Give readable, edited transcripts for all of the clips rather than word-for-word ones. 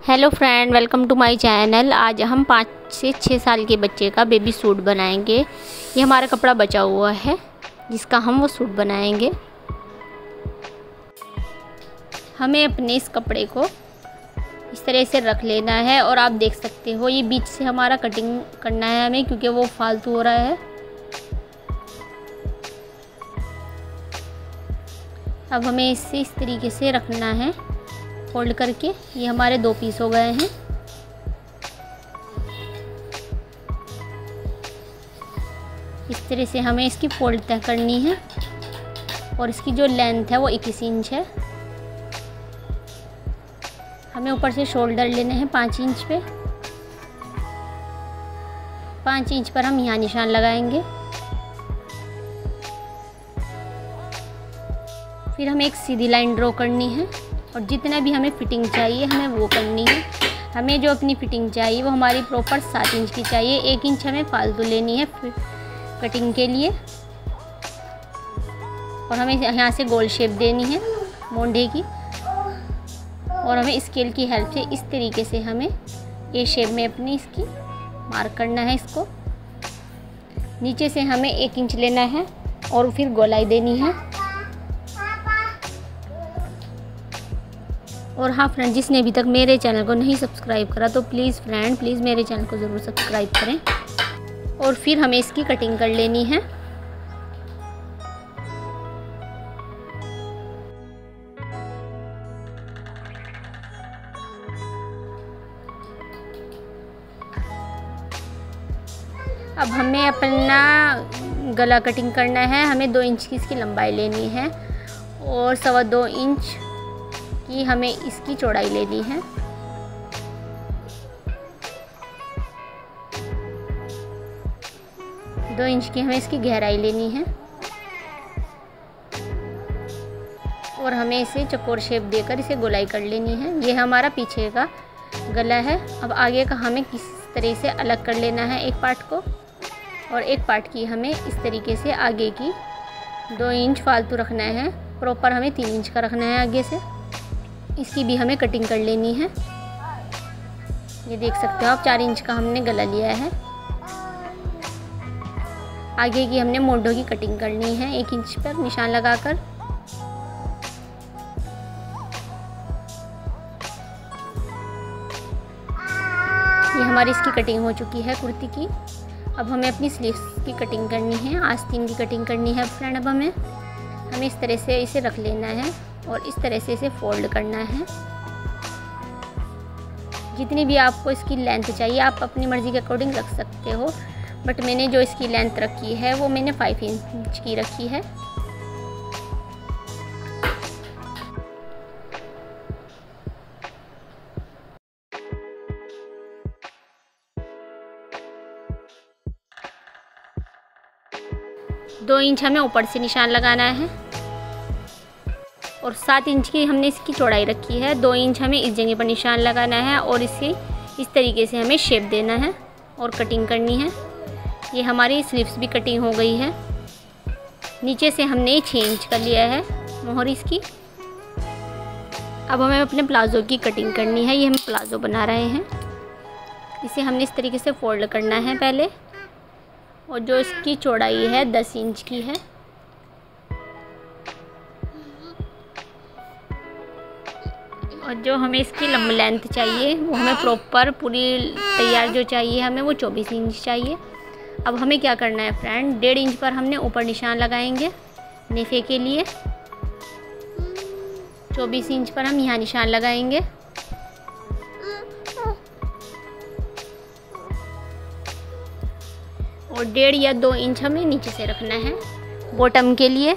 Hello friend, welcome to my channel. आज हम 5 से 6 साल के बच्चे का बेबी सूट बनाएंगे। ये हमारा कपड़ा बचा हुआ है जिसका हम वो सूट बनाएंगे। हमें अपने इस कपड़े को इस तरह से रख लेना है और आप देख सकते हो ये बीच से हमारा कटिंग करना है हमें, क्योंकि वो फालतू हो रहा है। अब हमें इसे इस तरीके से रखना है फोल्ड करके। ये हमारे 2 पीस हो गए हैं। इस तरह से हमें इसकी फोल्ड तय करनी है और इसकी जो लेंथ है वो 21 इंच है। हमें ऊपर से शोल्डर लेने हैं 5 इंच पे। 5 इंच पर हम यहाँ निशान लगाएंगे। फिर हमें एक सीधी लाइन ड्रॉ करनी है और जितना भी हमें फिटिंग चाहिए हमें वो करनी है। हमें जो अपनी फिटिंग चाहिए वो हमारी प्रॉपर 7 इंच की चाहिए। 1 इंच हमें फालतू लेनी है कटिंग के लिए। और हमें यहाँ से गोल शेप देनी है मोंढे की, और हमें स्केल की हेल्प से इस तरीके से हमें ए शेप में अपनी इसकी मार्क करना है। इसको नीचे से हमें 1 इंच लेना है और फिर गोलाई देनी है। और हाँ फ्रेंड, जिसने अभी तक मेरे चैनल को नहीं सब्सक्राइब करा तो प्लीज़ मेरे चैनल को ज़रूर सब्सक्राइब करें। और फिर हमें इसकी कटिंग कर लेनी है। अब हमें अपना गला कटिंग करना है। हमें 2 इंच की इसकी लंबाई लेनी है और 2.25 इंच की हमें इसकी चौड़ाई लेनी है। दो इंच की हमें इसकी गहराई लेनी है और हमें इसे चौकोर शेप देकर इसे गोलाई कर लेनी है। ये हमारा पीछे का गला है। अब आगे का हमें किस तरह से अलग कर लेना है एक पार्ट को, और एक पार्ट की हमें इस तरीके से आगे की 2 इंच फालतू रखना है। प्रॉपर हमें 3 इंच का रखना है आगे से। इसकी भी हमें कटिंग कर लेनी है। ये देख सकते हो आप 4 इंच का हमने गला लिया है। आगे की हमने मोंढों की कटिंग करनी है 1 इंच पर निशान लगाकर। ये हमारी इसकी कटिंग हो चुकी है कुर्ती की। अब हमें अपनी स्लीव्स की कटिंग करनी है, आस्तीन की कटिंग करनी है फ्रेंड। अब हमें इस तरह से इसे रख लेना है और इस तरह से इसे फोल्ड करना है। जितनी भी आपको इसकी लेंथ चाहिए आप अपनी मर्ज़ी के अकॉर्डिंग रख सकते हो, बट मैंने जो इसकी लेंथ रखी है वो मैंने 5 इंच की रखी है। दो इंच हमें ऊपर से निशान लगाना है और 7 इंच की हमने इसकी चौड़ाई रखी है। 2 इंच हमें इस जगह पर निशान लगाना है और इसे इस तरीके से हमें शेप देना है और कटिंग करनी है। ये हमारी स्लीव्स भी कटिंग हो गई है। नीचे से हमने 6 इंच का लिया है मोहर इसकी। अब हमें अपने प्लाज़ो की कटिंग करनी है। ये हम प्लाज़ो बना रहे हैं। इसे हमने इस तरीके से फोल्ड करना है पहले, और जो इसकी चौड़ाई है 10 इंच की है। और जो हमें इसकी लंबी लेंथ चाहिए वो हमें प्रॉपर पूरी तैयार जो चाहिए हमें वो 24 इंच चाहिए। अब हमें क्या करना है फ्रेंड, 1.5 इंच पर हमने ऊपर निशान लगाएंगे नेफे के लिए। 24 इंच पर हम यहाँ निशान लगाएंगे। और 1.5 या 2 इंच हमें नीचे से रखना है बॉटम के लिए।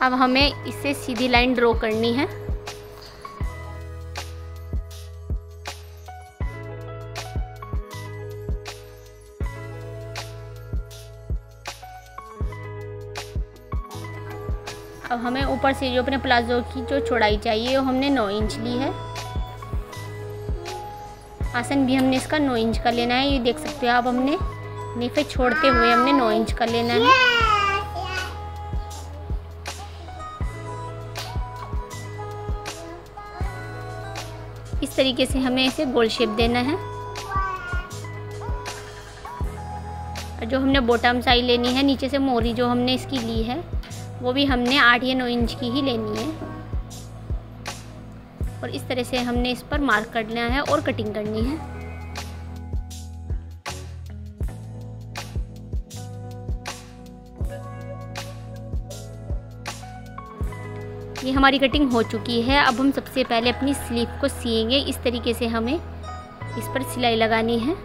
अब हमें इससे सीधी लाइन ड्रॉ करनी है। अब हमें ऊपर से जो अपने प्लाजो की जो चौड़ाई चाहिए वो हमने 9 इंच ली है। आसन भी हमने इसका 9 इंच का लेना है। ये देख सकते हो आप, हमने नेफे छोड़ते हुए हमने 9 इंच का लेना है। इस तरीके से हमें इसे गोल शेप देना है। और जो हमने बॉटम साइड लेनी है, नीचे से मोरी जो हमने इसकी ली है वो भी हमने 8 या 9 इंच की ही लेनी है। और इस तरह से हमने इस पर मार्क करना है और कटिंग करनी है। ये हमारी कटिंग हो चुकी है। अब हम सबसे पहले अपनी स्लीव को सिएंगे। इस तरीके से हमें इस पर सिलाई लगानी है।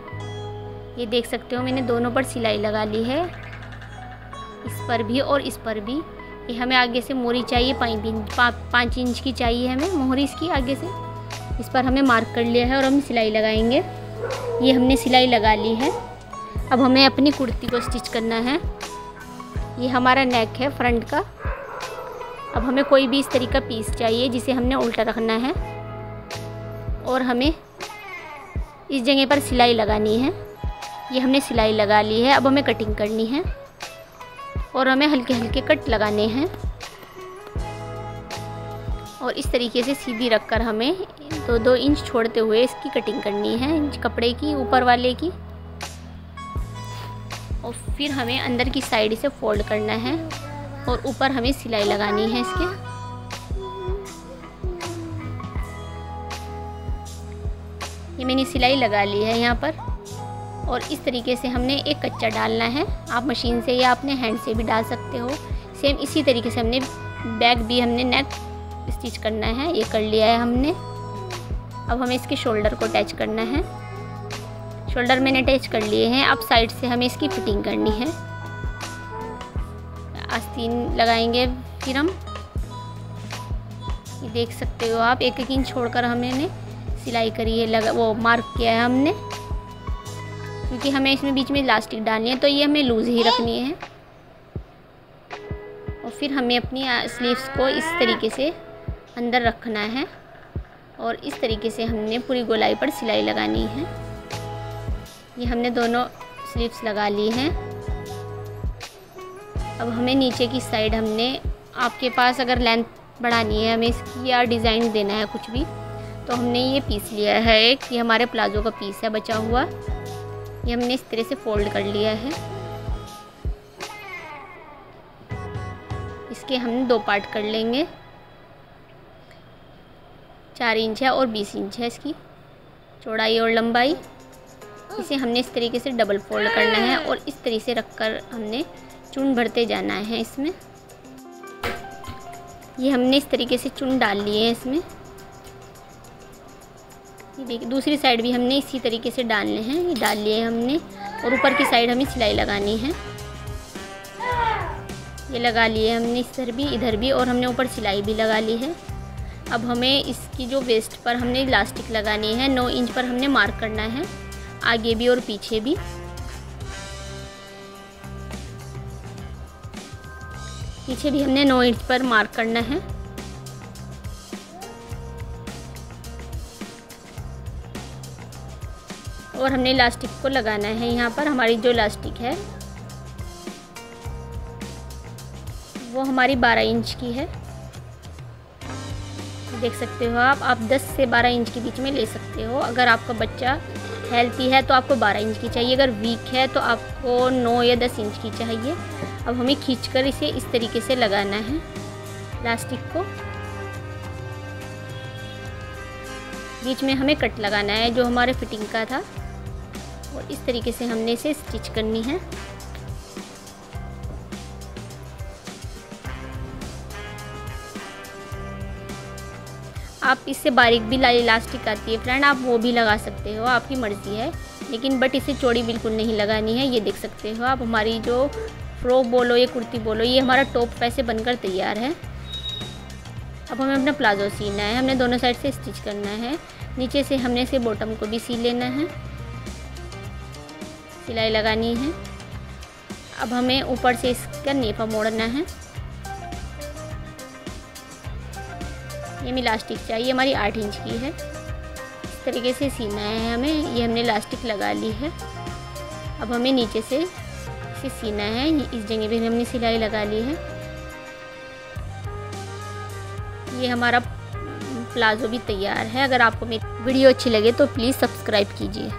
ये देख सकते हो मैंने दोनों पर सिलाई लगा ली है, इस पर भी और इस पर भी। ये हमें आगे से मोरी चाहिए 5 इंच की चाहिए हमें मोहरी इसकी आगे से। इस पर हमें मार्क कर लिया है और हम सिलाई लगाएंगे। ये हमने सिलाई लगा ली है। अब हमें अपनी कुर्ती को स्टिच करना है। ये हमारा नेक है फ्रंट का। अब हमें कोई भी इस तरीके का पीस चाहिए जिसे हमने उल्टा रखना है और हमें इस जगह पर सिलाई लगानी है। ये हमने सिलाई लगा ली है। अब हमें कटिंग करनी है और हमें हल्के हल्के कट लगाने हैं और इस तरीके से सीधी रखकर हमें 2-2 इंच छोड़ते हुए इसकी कटिंग करनी है कपड़े की ऊपर वाले की। और फिर हमें अंदर की साइड से फोल्ड करना है और ऊपर हमें सिलाई लगानी है इसके। ये मैंने सिलाई लगा ली है यहाँ पर। और इस तरीके से हमने एक कच्चा डालना है। आप मशीन से या अपने हैंड से भी डाल सकते हो। सेम इसी तरीके से हमने बैक भी हमने नेक स्टिच करना है। ये कर लिया है हमने। अब हमें इसके शोल्डर को अटैच करना है। शोल्डर मैंने अटैच कर लिए हैं। अब साइड से हमें इसकी फिटिंग करनी है। आस्तीन लगाएंगे फिर हम। ये देख सकते हो आप 1-1 इंच छोड़कर हमने सिलाई करी है, वो मार्क किया है हमने, क्योंकि हमें इसमें बीच में इलास्टिक डालनी है तो ये हमें लूज़ ही रखनी है। और फिर हमें अपनी स्लीव्स को इस तरीके से अंदर रखना है और इस तरीके से हमने पूरी गोलाई पर सिलाई लगानी है। ये हमने दोनों स्लीव्स लगा ली हैं। अब हमें नीचे की साइड हमने, आपके पास अगर लेंथ बढ़ानी है हमें इसकी या डिज़ाइन देना है कुछ भी, तो हमने ये पीस लिया है एक। ये हमारे प्लाजो का पीस है बचा हुआ। ये हमने इस तरह से फोल्ड कर लिया है। इसके हम 2 पार्ट कर लेंगे। 4 इंच है और 20 इंच है इसकी चौड़ाई और लंबाई। इसे हमने इस तरीके से डबल फोल्ड करना है और इस तरीके से रखकर हमने चुन भरते जाना है इसमें। ये हमने इस तरीके से चुन डाल लिए हैं इसमें। ये देखिए दूसरी साइड भी हमने इसी तरीके से डालने हैं। ये डाल लिए हमने और ऊपर की साइड हमें सिलाई लगानी है। ये लगा लिए हमने इधर भी और हमने ऊपर सिलाई भी लगा ली है। अब हमें इसकी जो वेस्ट पर हमने इलास्टिक लगानी है 9 इंच पर हमने मार्क करना है, आगे भी और पीछे भी। पीछे भी हमने 9 इंच पर मार्क करना है। और हमने इलास्टिक को लगाना है यहाँ पर। हमारी जो इलास्टिक है वो हमारी 12 इंच की है। देख सकते हो आप 10 से 12 इंच के बीच में ले सकते हो। अगर आपका बच्चा हेल्थी है तो आपको 12 इंच की चाहिए, अगर वीक है तो आपको 9 या 10 इंच की चाहिए। अब हमें खींचकर इसे इस तरीके से लगाना है इलास्टिक को। बीच में हमें कट लगाना है जो हमारे फिटिंग का था और इस तरीके से हमने इसे स्टिच करनी है। आप इससे बारीक भी इलास्टिक आती है फ्रेंड, आप वो भी लगा सकते हो, आपकी मर्ज़ी है। लेकिन बट इसे चौड़ी बिल्कुल नहीं लगानी है। ये देख सकते हो आप हमारी जो फ्रॉक बोलो या कुर्ती बोलो, ये हमारा टॉप वैसे बनकर तैयार है। अब हमें अपना प्लाजो सीना है। हमने दोनों साइड से स्टिच करना है। नीचे से हमने इसे बॉटम को भी सी लेना है, सिलाई लगानी है। अब हमें ऊपर से इसका नेफा मोड़ना है। ये हमें इलास्टिक चाहिए, हमारी 8 इंच की है। इस तरीके से सीना है हमें। ये हमने इलास्टिक लगा ली है। अब हमें नीचे से इसे सीना है। इस जगह पे हमने सिलाई लगा ली है। ये हमारा प्लाजो भी तैयार है। अगर आपको मेरी वीडियो अच्छी लगे तो प्लीज़ सब्सक्राइब कीजिए।